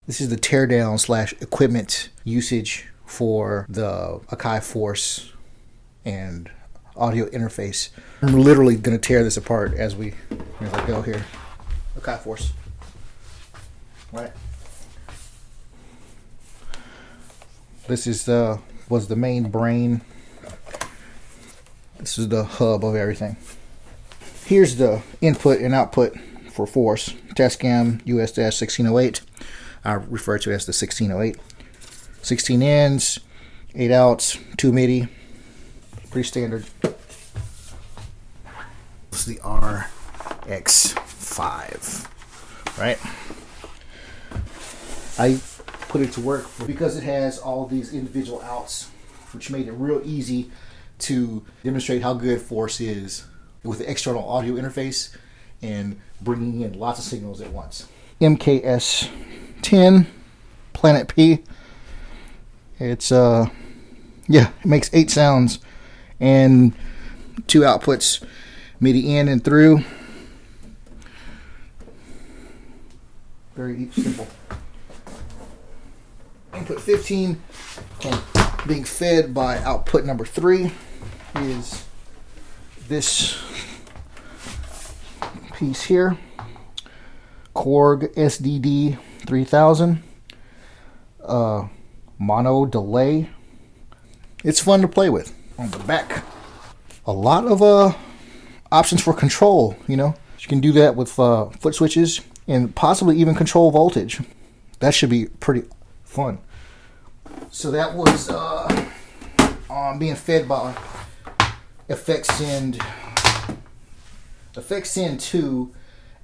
This is the teardown slash equipment usage for the Akai Force and audio interface. I'm literally going to tear this apart as I go here. Akai Force. Right. This is was the main brain. This is the hub of everything. Here's the input and output for Force. Tascam US-1608. I refer to it as the 1608. 16 ins, 8 outs, 2 MIDI. Pretty standard. This is the RX5, right? I put it to work because it has all these individual outs, which made it real easy to demonstrate how good Force is with the external audio interface and bringing in lots of signals at once. MKS 10 Planet P. It's it makes 8 sounds and 2 outputs, MIDI in and through. Very simple. Input 15 and being fed by output number 3 is this piece here. Korg SDD 3000 mono delay. It's fun to play with. On the back, a lot of options for control. You can do that with foot switches and possibly even control voltage. That should be pretty fun. So that was being fed by effects send 2,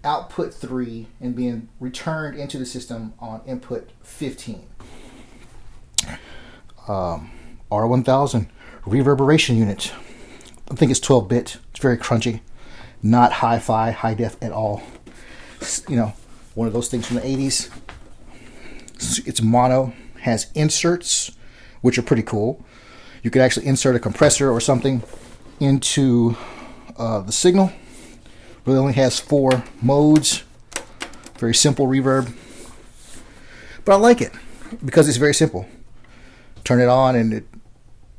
output 3, and being returned into the system on input 15. R1000 reverberation unit. I think it's 12-bit. It's very crunchy, not hi-fi, high def at all. One of those things from the 80s. It's mono, has inserts, which are pretty cool. You could actually insert a compressor or something into the signal. Really only has 4 modes. Very simple reverb. But I like it because it's very simple. Turn it on and it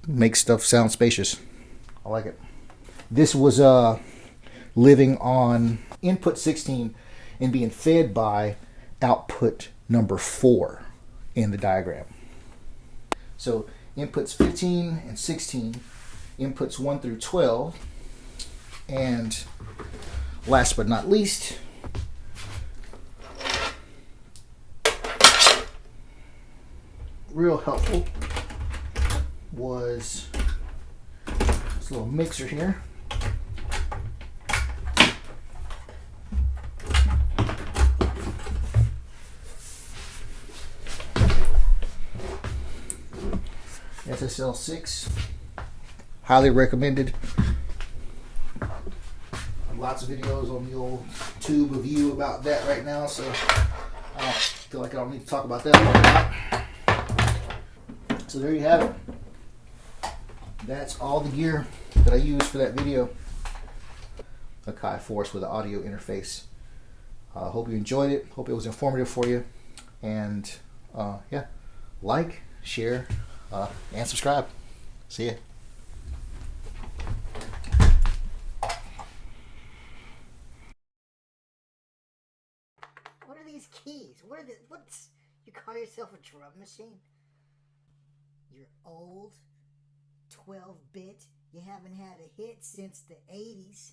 makes stuff sound spacious. I like it. This was living on input 16 and being fed by output number 4 in the diagram. So inputs 15 and 16, inputs 1 through 12, and last but not least, real helpful was this little mixer here. SSL6, highly recommended. Lots of videos on the old tube of you about that right now, so I don't feel like I don't need to talk about that one. So there you have it. That's all the gear that I used for that video. Akai Force with an audio interface. Hope you enjoyed it. Hope it was informative for you. And like, share, and subscribe. See ya. What are these keys? What's you call yourself a drum machine? You're old, 12-bit. You haven't had a hit since the 80s.